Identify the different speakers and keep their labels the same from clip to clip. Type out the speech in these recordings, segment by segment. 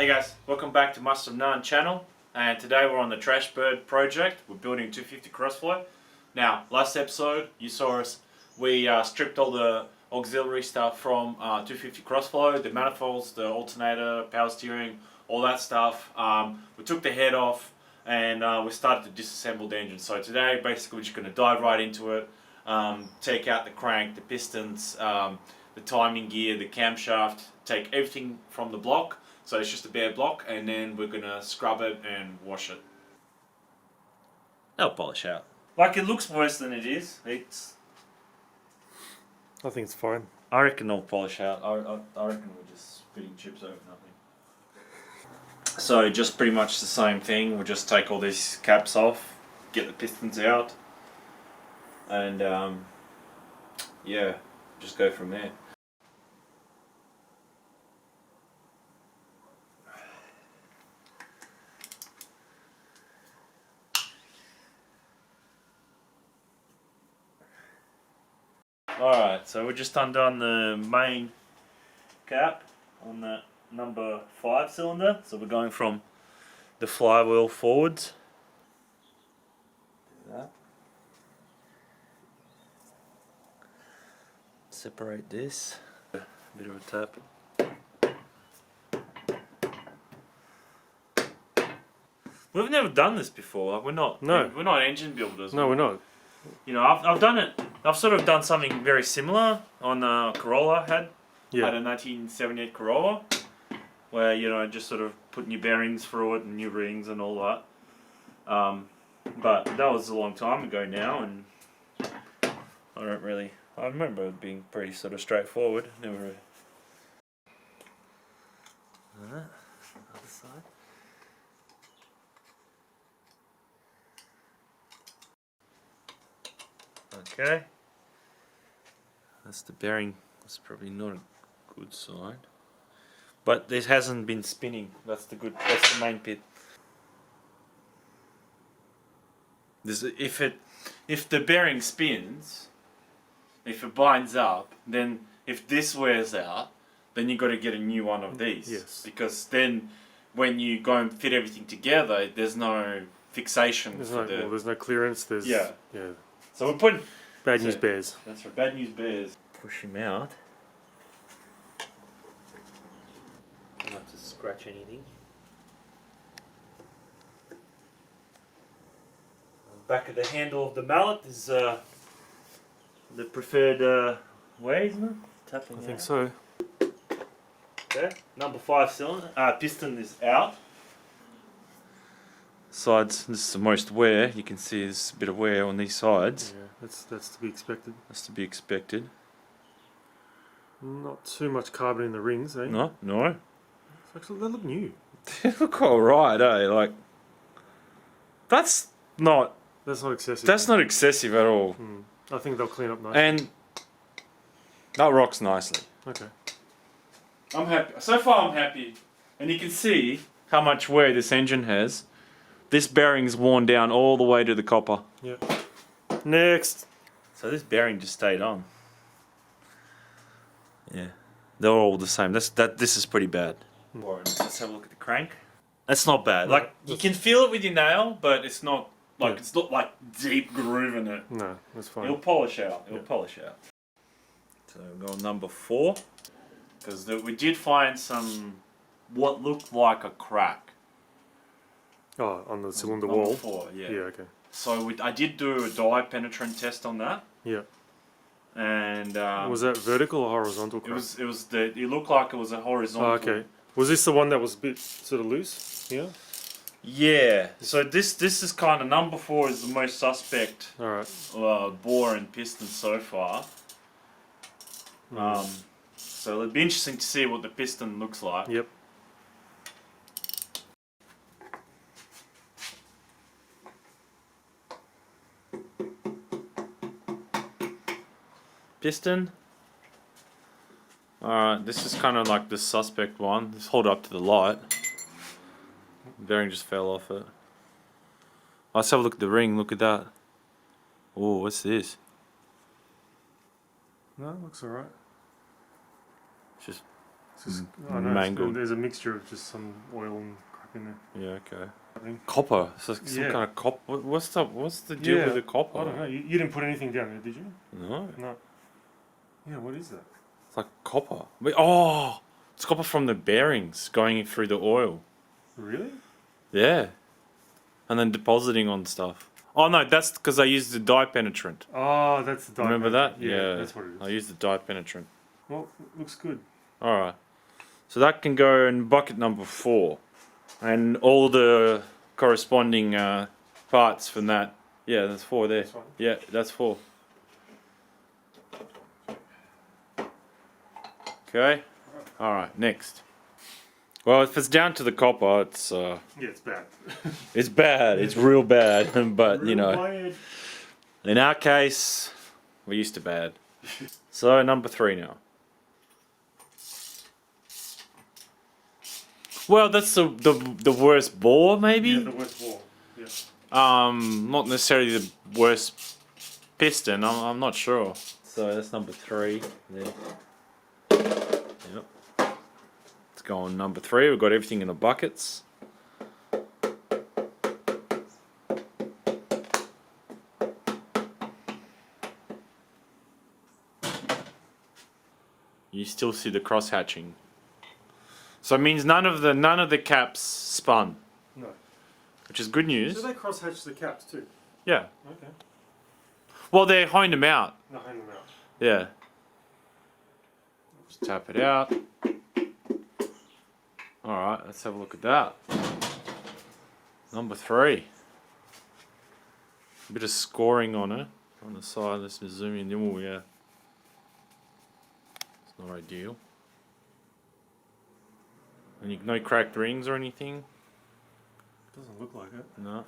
Speaker 1: Hey guys, welcome back to Must Have Known channel, and today we're on the trashbird project. We're building 250 crossflow. Now, last episode you saw us, we stripped all the auxiliary stuff from 250 crossflow, the manifolds, the alternator, power steering, all that stuff. We took the head off and we started to disassemble the engine. So today basically we're just going to dive right into it, take out the crank, the pistons, the timing gear, the camshaft, take everything from the block. So it's just a bare block, and then we're going to scrub it and wash it. They'll polish out. Like, it looks worse than it is. I
Speaker 2: think it's fine.
Speaker 1: I reckon they'll polish out. I reckon we're just spitting chips over nothing. So just pretty much the same thing. We'll just take all these caps off, get the pistons out, and yeah, just go from there. Alright, so we just undone the main cap on that number 5 cylinder. So we're going from the flywheel forwards. Do that. Separate this. A bit of a tap. We've never done this before. Like, we're not engine builders.
Speaker 2: No, we're not.
Speaker 1: You know, I've done it. I've sort of done something very similar on a Corolla. Had a 1978 Corolla, where just sort of put new bearings through it and new rings and all that. But that was a long time ago now, and I remember it being pretty sort of straightforward. Never. Other side. Okay, that's the bearing. That's probably not a good sign, but this hasn't been spinning. That's the main bit. If the bearing spins, if it binds up, then if this wears out, then you got to get a new one of these.
Speaker 2: Yes.
Speaker 1: Because then when you go and fit everything together, there's no fixation.
Speaker 2: There's no clearance.
Speaker 1: Yeah.
Speaker 2: Yeah.
Speaker 1: So we're putting...
Speaker 2: Bad news bears.
Speaker 1: That's right, bad news bears. Push him out. Don't have to scratch anything. Back of the handle of the mallet is the preferred way, isn't it? Tapping
Speaker 2: I think so.
Speaker 1: Okay, number 5 cylinder. Piston is out. Sides, this is the most wear. You can see there's a bit of wear on these sides.
Speaker 2: Yeah, that's to be expected.
Speaker 1: That's to be expected.
Speaker 2: Not too much carbon in the rings, eh?
Speaker 1: No.
Speaker 2: Actually, they look new.
Speaker 1: They look alright, eh? Like, that's not
Speaker 2: excessive.
Speaker 1: That's not excessive at all.
Speaker 2: I think they'll clean up nicely.
Speaker 1: And that rocks nicely.
Speaker 2: Okay.
Speaker 1: I'm happy. So far I'm happy. And you can see how much wear this engine has. This bearing's worn down all the way to the copper.
Speaker 2: Yep. Next.
Speaker 1: So this bearing just stayed on. Yeah. They're all the same. This is pretty bad. Let's have a look at the crank. That's not bad.
Speaker 2: No,
Speaker 1: like, you can feel it with your nail, but it's not like it's not like deep groove in it.
Speaker 2: No, that's fine.
Speaker 1: It'll polish out. It'll polish out. So we'll go on number 4. Because we did find what looked like a crack.
Speaker 2: Oh, on the cylinder
Speaker 1: Number
Speaker 2: wall?
Speaker 1: 4, yeah.
Speaker 2: Yeah, okay.
Speaker 1: So I did do a dye penetrant test on that.
Speaker 2: Yeah.
Speaker 1: And
Speaker 2: was that vertical or horizontal crack?
Speaker 1: It looked like it was a horizontal.
Speaker 2: Oh, okay. Was this the one that was a bit sort of loose? Yeah.
Speaker 1: Yeah. So this is kind of number 4 is the most suspect.
Speaker 2: All right.
Speaker 1: Bore and piston so far. So it'll be interesting to see what the piston looks like.
Speaker 2: Yep.
Speaker 1: Piston. Alright, this is kind of like the suspect one. Just hold up to the light. The bearing just fell off it. Let's have a look at the ring. Look at that. Oh, what's this?
Speaker 2: No, it looks alright.
Speaker 1: Just
Speaker 2: Just, I know,
Speaker 1: mangled.
Speaker 2: there's a mixture of just some oil and crap in there.
Speaker 1: Yeah, okay.
Speaker 2: I think.
Speaker 1: Copper. So some
Speaker 2: Yeah.
Speaker 1: kind of copper. What's the deal with the copper?
Speaker 2: I don't know. You didn't put anything down there, did you?
Speaker 1: No.
Speaker 2: No. Yeah, what is that?
Speaker 1: It's like copper. Wait, oh, it's copper from the bearings going through the oil.
Speaker 2: Really?
Speaker 1: Yeah. And then depositing on stuff. Oh no, that's because I used the dye penetrant.
Speaker 2: Oh, that's the dye.
Speaker 1: Remember that?
Speaker 2: Yeah, that's what it is.
Speaker 1: I used the dye penetrant.
Speaker 2: Well, looks good.
Speaker 1: Alright. So that can go in bucket number 4. And all the corresponding parts from that. Yeah, that's 4 there.
Speaker 2: This one?
Speaker 1: Yeah, that's 4. Okay. Alright, next. Well, if it's down to the copper, it's
Speaker 2: Yeah, it's bad.
Speaker 1: it's bad. It's real bad. But you know,
Speaker 2: Bad.
Speaker 1: in our case, we're used to bad. So number 3 now. Well, that's the worst bore, maybe.
Speaker 2: Yeah, the worst wall. Yeah.
Speaker 1: Not necessarily the worst piston. I'm not sure. So that's number 3 there. Yep. Let's go on number 3. We've got everything in the buckets. You still see the cross hatching. So it means none of the caps spun,
Speaker 2: No.
Speaker 1: which is good news.
Speaker 2: So they cross hatch the caps too.
Speaker 1: Yeah.
Speaker 2: Okay.
Speaker 1: Well, they honed them out.
Speaker 2: No, hang them out.
Speaker 1: Yeah. Just tap it out. Alright, let's have a look at that. Number 3. A bit of scoring on it. On the side, let's just zoom in. Oh, yeah. It's not ideal. And no cracked rings or anything?
Speaker 2: Doesn't look like it.
Speaker 1: No.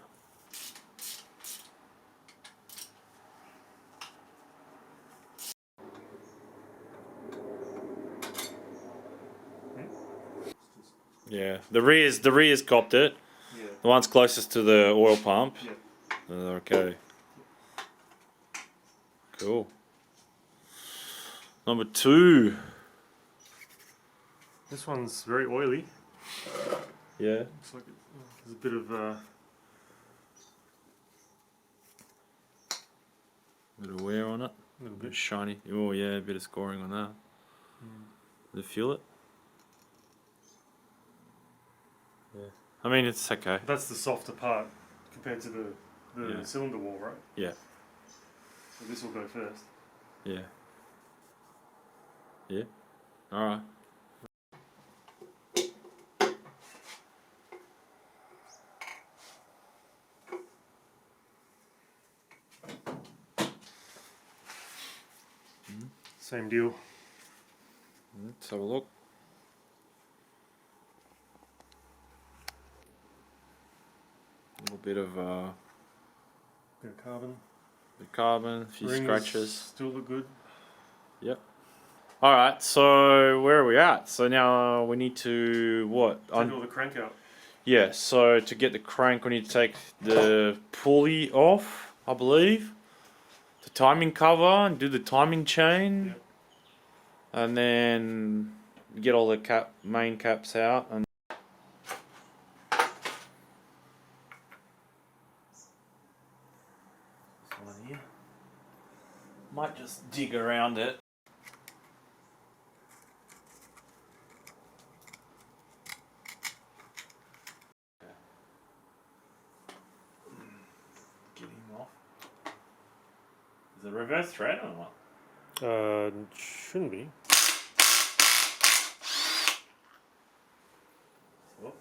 Speaker 1: Yeah, the rear's copped it.
Speaker 2: Yeah.
Speaker 1: The one's closest to the oil pump.
Speaker 2: Yeah.
Speaker 1: Okay. Cool. Number 2.
Speaker 2: This one's very oily.
Speaker 1: Yeah.
Speaker 2: Looks like there's a bit of
Speaker 1: Bit of wear on it.
Speaker 2: a little
Speaker 1: A bit
Speaker 2: bit.
Speaker 1: shiny. Oh yeah, a bit of scoring on that. Does it feel it? Yeah. I mean, it's okay.
Speaker 2: That's the softer part compared to the
Speaker 1: Yeah.
Speaker 2: cylinder wall, right?
Speaker 1: Yeah.
Speaker 2: So this will go first.
Speaker 1: Yeah. Yeah. All right.
Speaker 2: Same deal.
Speaker 1: Let's have a look. A little bit of
Speaker 2: Bit of carbon.
Speaker 1: the carbon, a few
Speaker 2: Rings
Speaker 1: scratches.
Speaker 2: still look good.
Speaker 1: Yep. All right. So where are we at? So now we need to what?
Speaker 2: Take all the crank out.
Speaker 1: Yeah. So to get the crank, we need to take the pulley off, I believe. The timing cover and do the timing chain.
Speaker 2: Yep.
Speaker 1: And then get all the main caps out and this one here. Might just dig around it. Get him off. Is it reverse thread or what?
Speaker 2: Shouldn't be.
Speaker 1: Whoop.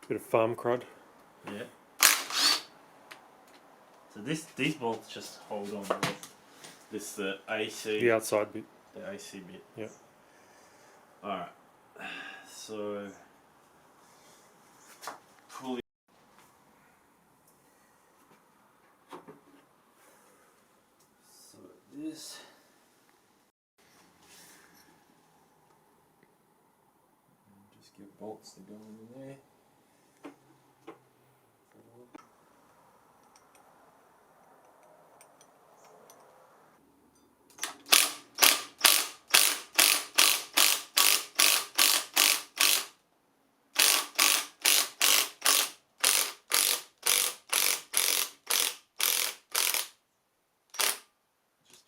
Speaker 2: Bit of farm crud.
Speaker 1: Yeah. So these bolts just hold on to this AC.
Speaker 2: The outside bit.
Speaker 1: The AC bit.
Speaker 2: Yeah.
Speaker 1: Alright. So pull it. So this. Just get bolts to go in there.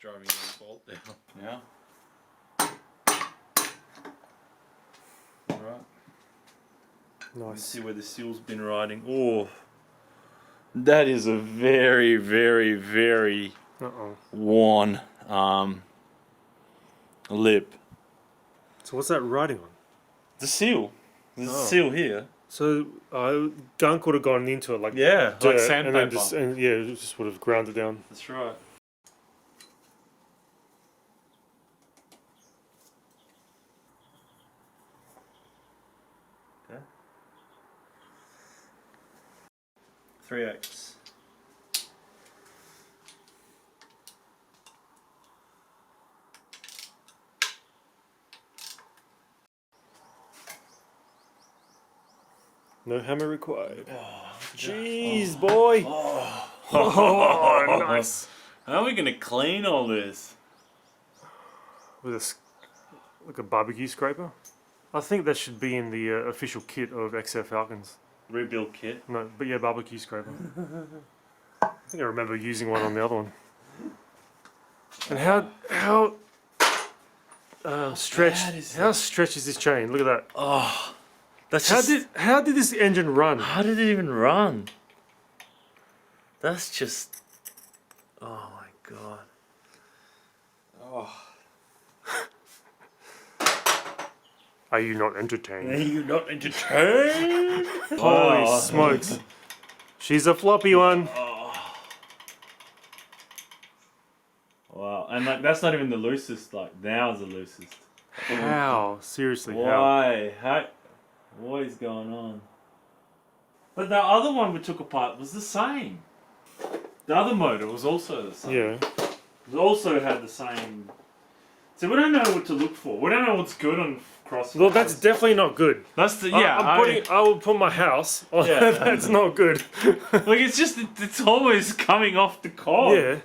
Speaker 3: Driving the bolt down.
Speaker 1: Yeah. Alright. Let's
Speaker 2: Nice.
Speaker 1: see where the seal's been riding. Oh, that is a very, very, very worn lip.
Speaker 2: So what's that riding on?
Speaker 1: The seal. There's a seal here.
Speaker 2: So gunk would have gone into it like
Speaker 1: Yeah,
Speaker 2: dirt,
Speaker 1: like sandpaper.
Speaker 2: and then it just would have ground it down.
Speaker 1: That's right. Okay. 3/8.
Speaker 2: No hammer required.
Speaker 1: Oh,
Speaker 2: Jeez, boy.
Speaker 1: Oh.
Speaker 2: Oh, nice.
Speaker 1: How are we gonna clean all this?
Speaker 2: With like a barbecue scraper. I think that should be in the official kit of XF Falcons.
Speaker 1: Rebuild kit.
Speaker 2: No, but yeah, barbecue scraper. I think I remember using one on the other one. And how stretched? How stretched is this chain? Look at that.
Speaker 1: Oh, that's
Speaker 2: How did this engine run?
Speaker 1: How did it even run? That's just. Oh my god. Oh.
Speaker 2: Are you not entertained?
Speaker 1: Are you not entertained?
Speaker 2: Holy smokes! She's a floppy one.
Speaker 1: Oh. Wow, and like that's not even the loosest. Like now's the loosest.
Speaker 2: How? Seriously? How?
Speaker 1: Why? How? What is going on? But the other one we took apart was the same. The other motor was also the same.
Speaker 2: Yeah.
Speaker 1: It also had the same. So we don't know what to look for. We don't know what's good on crossfire.
Speaker 2: Well, that's definitely not good.
Speaker 1: That's the yeah.
Speaker 2: I will put my house on.
Speaker 1: Yeah.
Speaker 2: That's not good.
Speaker 1: Like it's just it's always coming off the cord.
Speaker 2: Yeah.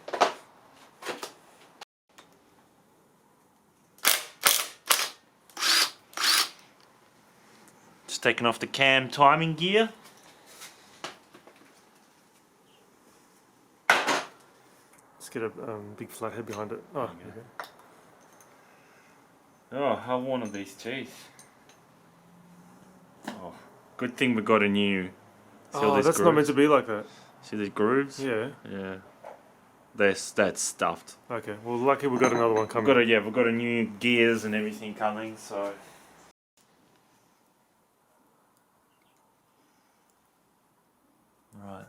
Speaker 1: Just taking off the cam timing gear.
Speaker 2: Let's get a big flat head behind it. Oh, okay.
Speaker 1: Oh, how worn are these teeth? Oh, good thing we got a new. See all
Speaker 2: Oh,
Speaker 1: these
Speaker 2: that's not
Speaker 1: grooves?
Speaker 2: meant to be like that.
Speaker 1: See these grooves?
Speaker 2: Yeah.
Speaker 1: Yeah. That's stuffed.
Speaker 2: Okay. Well, lucky we got another one
Speaker 1: We've
Speaker 2: coming.
Speaker 1: we've got a new gears and everything coming, so. Right.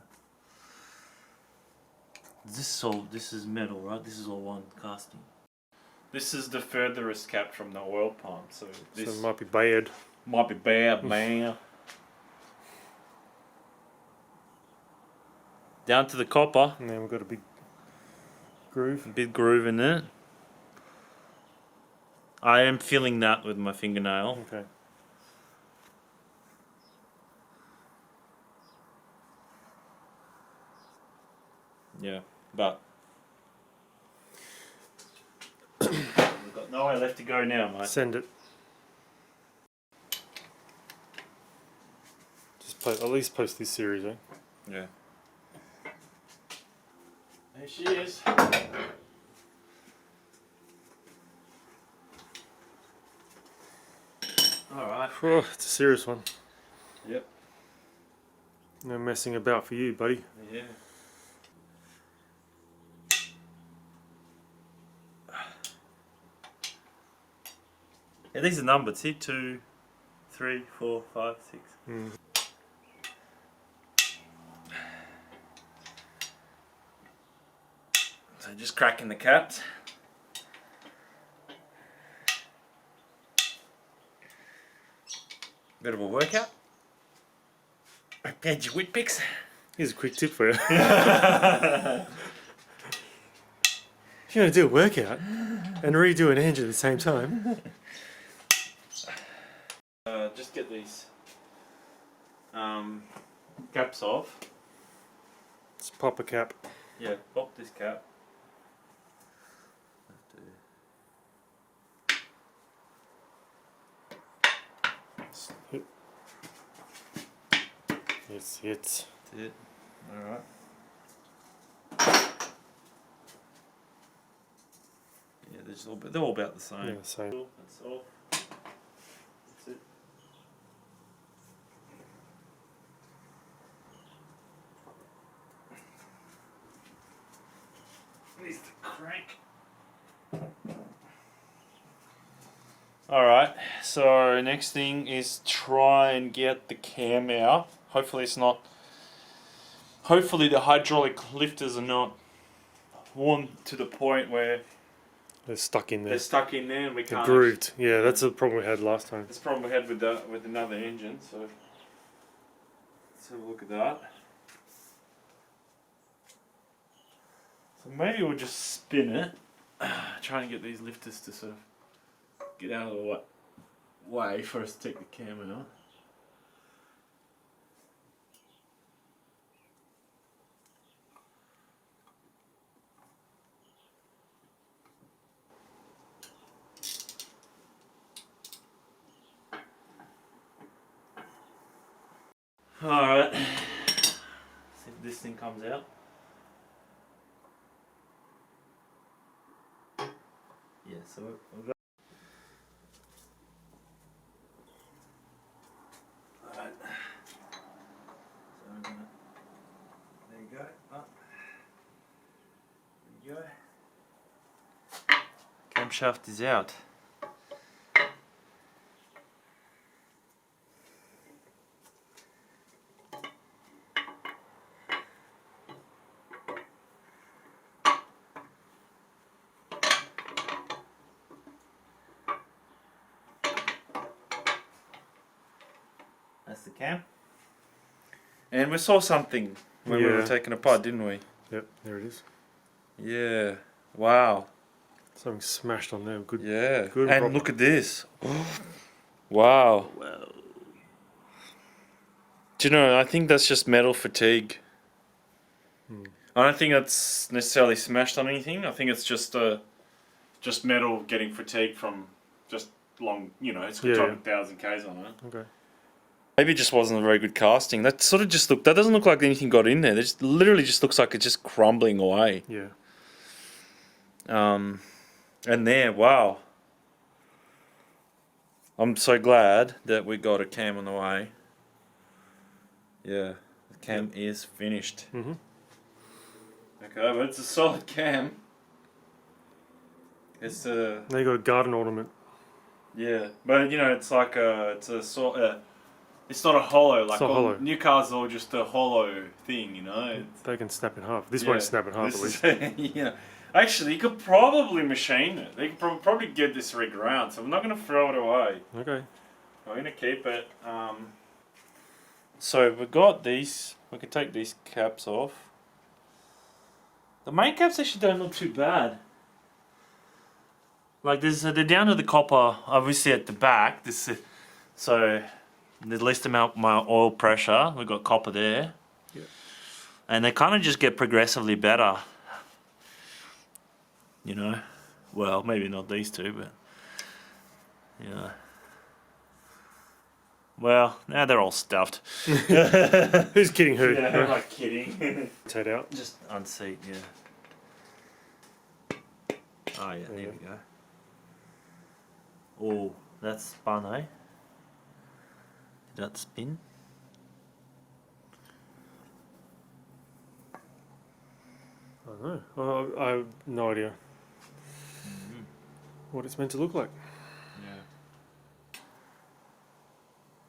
Speaker 1: This is metal, right? This is all one casting. This is the furthest cap from the oil pump, so this
Speaker 2: So it might be bad.
Speaker 1: might be bad, man. Down to the copper.
Speaker 2: And then we've got a big groove.
Speaker 1: Big groove in it. I am feeling that with my fingernail.
Speaker 2: Okay.
Speaker 1: Yeah, but we've got nowhere left to go now, mate.
Speaker 2: Send it. Just at least post this series, eh?
Speaker 1: Yeah. There she is. Alright.
Speaker 2: Oh, it's a serious one.
Speaker 1: Yep.
Speaker 2: No messing about for you, buddy.
Speaker 1: Yeah. Yeah, these are numbered. See, 2, 3, 4, 5, 6.
Speaker 2: Mm.
Speaker 1: So just cracking the caps. Bit of a workout. Prepared your wheat picks.
Speaker 2: Here's a quick tip for you. If you're going to do a workout and redo an engine at the same time.
Speaker 1: Just get these caps off.
Speaker 2: Let's pop a cap.
Speaker 1: Yeah, pop this cap.
Speaker 2: It's
Speaker 1: That's it. Alright. Yeah, they're all about the same.
Speaker 2: yeah, same.
Speaker 1: That's all. That's it. Needs to crank. Alright, so next thing is try and get the cam out. Hopefully it's not. Hopefully the hydraulic lifters are not worn to the point where
Speaker 2: They're stuck in there.
Speaker 1: they're stuck in there and we
Speaker 2: They're
Speaker 1: can't.
Speaker 2: grooved. Yeah, that's the problem we had last time.
Speaker 1: That's the problem we had with another engine. So let's have a look at that. So maybe we'll just spin it, try and get these lifters to sort of get out of the way for us to take the cam out. Alright, see if this thing comes out. Yeah, so we've got. Alright, so I'm gonna. There you go. Up. There you go. Camshaft is out. That's the cam. And we saw something when we were taking it apart, didn't we?
Speaker 2: Yep, there it is.
Speaker 1: Yeah. Wow.
Speaker 2: Something smashed on there. Good.
Speaker 1: Yeah.
Speaker 2: Good
Speaker 1: And
Speaker 2: problem.
Speaker 1: look at this. Wow.
Speaker 2: Wow.
Speaker 1: Do you know, I think that's just metal fatigue. I don't think that's necessarily smashed on anything. I think it's just metal getting fatigued from just long, it's got 1,000 Ks on it.
Speaker 2: Okay.
Speaker 1: Maybe it just wasn't a very good casting. That sort of just that doesn't look like anything got in there. It just literally just looks like it's just crumbling away.
Speaker 2: Yeah.
Speaker 1: And there, wow. I'm so glad that we got a cam on the way. Yeah, the cam is finished.
Speaker 2: Mhm.
Speaker 1: Okay, but it's a solid cam. It's a
Speaker 2: Now you got a garden ornament.
Speaker 1: yeah, but it's like it's a sort. It's not a hollow like
Speaker 2: It's not hollow.
Speaker 1: new cars are all just a hollow thing, It's,
Speaker 2: They can snap in half. This won't snap in half at least.
Speaker 1: yeah. Actually, you could probably machine it. They could probably get this rig around, so I'm not going to throw it away.
Speaker 2: Okay.
Speaker 1: I'm going to keep it. So we've got these. We can take these caps off. The main caps actually don't look too bad. Like they're down to the copper, obviously at the back. So the least amount of my oil pressure. We've got copper there.
Speaker 2: Yeah.
Speaker 1: And they kind of just get progressively better. Well, maybe not these two, but well, now they're all stuffed.
Speaker 2: Who's kidding who?
Speaker 1: Yeah, I'm not kidding.
Speaker 2: Take it out.
Speaker 1: Just unseat, yeah. Oh yeah, there we go. Oh, that's spun, eh? Did that spin?
Speaker 2: I don't know. I have no idea what it's meant to look like.
Speaker 1: Yeah.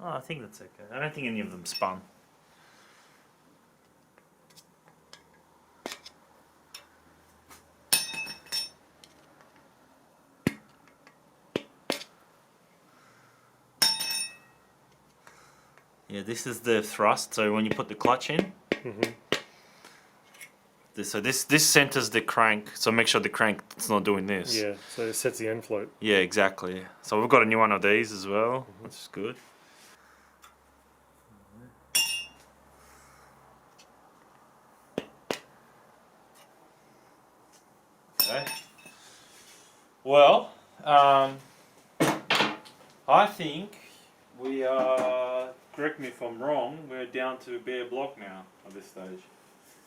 Speaker 1: Oh, I think that's okay. I don't think any of them spun. Yeah, this is the thrust. So when you put the clutch in,
Speaker 2: Mhm.
Speaker 1: this centers the crank. So make sure the crank's not doing this.
Speaker 2: Yeah, so it sets the end float.
Speaker 1: Yeah, exactly. So we've got a new one of these as well, which is good. Okay. Well, I think we are, correct me if I'm wrong, we're down to bare block now at this stage.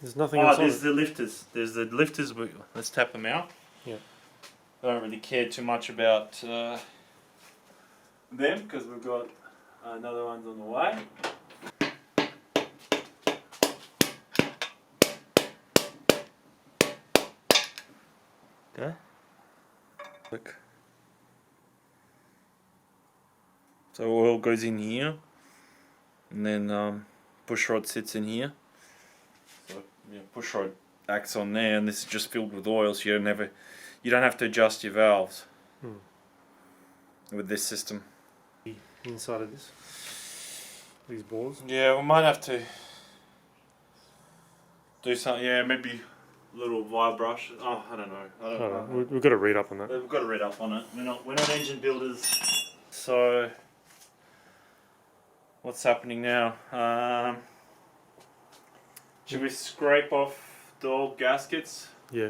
Speaker 2: There's nothing else on
Speaker 1: there's
Speaker 2: it.
Speaker 1: the lifters. There's the lifters. Let's tap them out.
Speaker 2: Yeah.
Speaker 1: I don't really care too much about them because we've got another one's on the way. Okay. Look. So oil goes in here, and then push rod sits in here. So yeah, push rod acts on there, and this is just filled with oil, so you don't have to adjust your valves with this system.
Speaker 2: Inside of this, these balls.
Speaker 1: Yeah, we might have to do something. Yeah, maybe a little wire brush. Oh, I don't know. I don't know.
Speaker 2: We've got to read up on that.
Speaker 1: We've got to read up on it. We're not engine builders. So what's happening now? Should we scrape off the old gaskets?
Speaker 2: Yeah.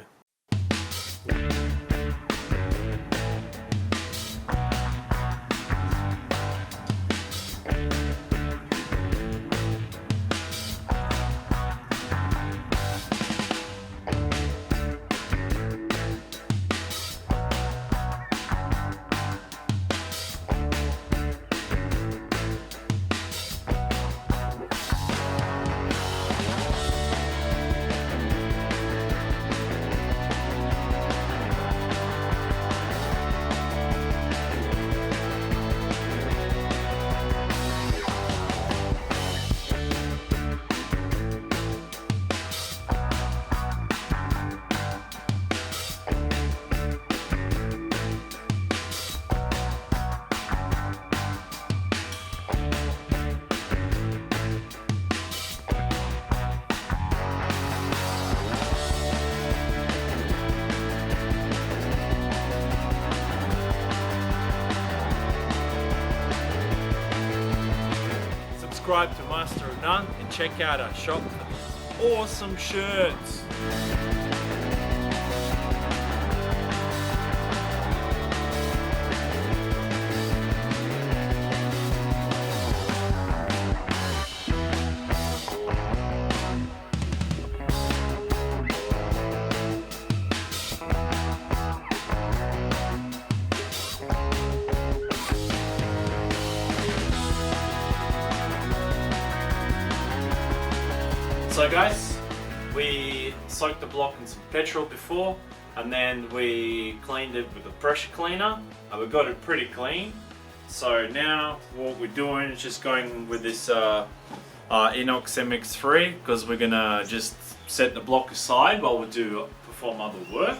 Speaker 1: Subscribe to Master of None and check out our shop for awesome shirts. So guys, we soaked the block in some petrol before, and then we cleaned it with a pressure cleaner, and we got it pretty clean. So now what we're doing is just going with this Inox MX3, because we're gonna just set the block aside while we perform other work.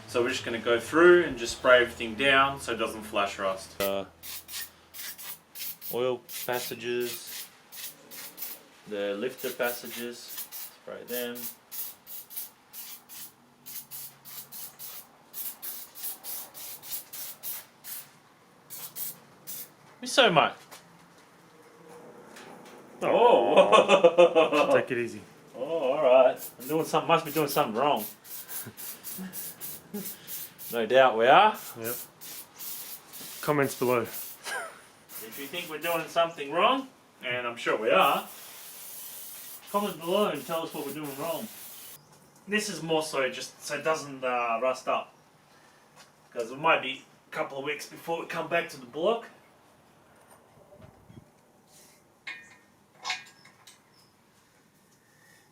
Speaker 1: So we're just gonna go through and just spray everything down so it doesn't flash rust. Oil passages. The lifter passages, spray them. So much. Oh,
Speaker 2: Take it easy.
Speaker 1: Oh, all right. I'm doing something. Must be doing something wrong. No doubt we are.
Speaker 2: Yep. Comments below.
Speaker 1: If you think we're doing something wrong, and I'm sure we are, comment below and tell us what we're doing wrong. This is more so just so it doesn't rust up, because it might be a couple of weeks before we come back to the block.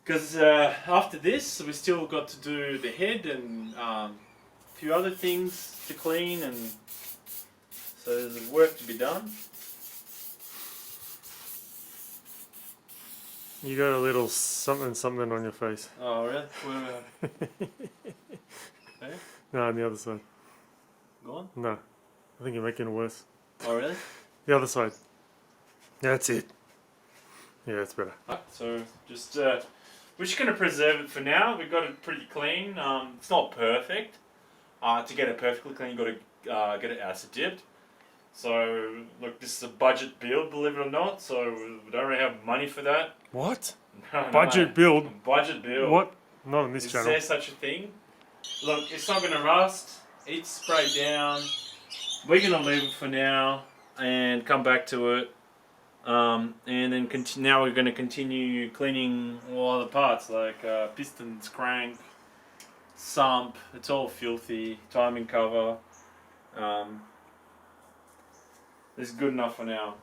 Speaker 1: Because after this, we still got to do the head and a few other things to clean, and so there's work to be done.
Speaker 2: You got a little something on your face.
Speaker 1: Oh, really? Where, okay.
Speaker 2: No, on the other side.
Speaker 1: Go on.
Speaker 2: No. I think you're making it worse.
Speaker 1: Oh, really?
Speaker 2: The other side. That's it. Yeah, that's better.
Speaker 1: So just we're just gonna preserve it for now. We've got it pretty clean. It's not perfect. To get it perfectly clean, you got to get it acid dipped. So look, this is a budget build, believe it or not. So we don't really have money for that.
Speaker 2: What?
Speaker 1: No,
Speaker 2: Budget build?
Speaker 1: Budget build.
Speaker 2: What? Not on this
Speaker 1: Is
Speaker 2: channel.
Speaker 1: there such a thing? Look, it's not gonna rust. It's sprayed down. We're gonna leave it for now and come back to it. And then now we're gonna continue cleaning all other parts like pistons, crank, sump. It's all filthy. Timing cover. This is good enough for now.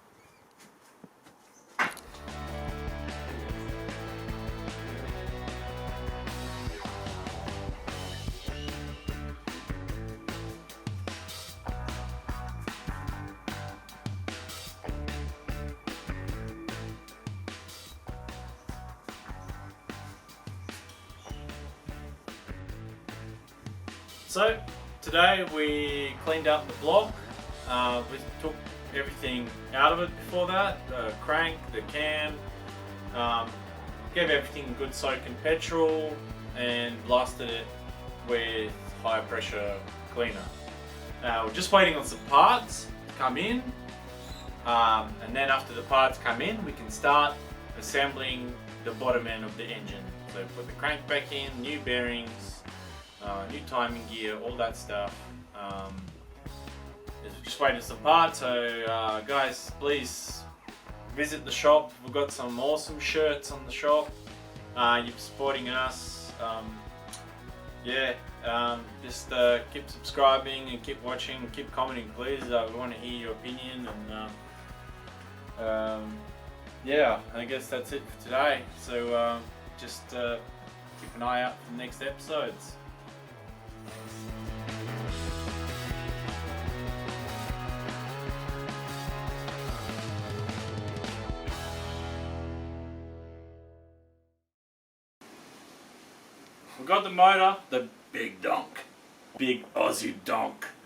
Speaker 1: So today we cleaned up the block. We took everything out of it before that, the crank, the cam, gave everything a good soak in petrol and blasted it with high pressure cleaner. We're just waiting on some parts to come in, and then after the parts come in we can start assembling the bottom end of the engine. So put the crank back in, new bearings, new timing gear, all that stuff. Just waiting for some parts, so guys, please visit the shop. We've got some awesome shirts on the shop. You're supporting us. Just keep subscribing and keep watching and keep commenting, please. We want to hear your opinion, and I guess that's it for today. So just keep an eye out for the next episodes. We got the motor, the big donk, big Aussie donk.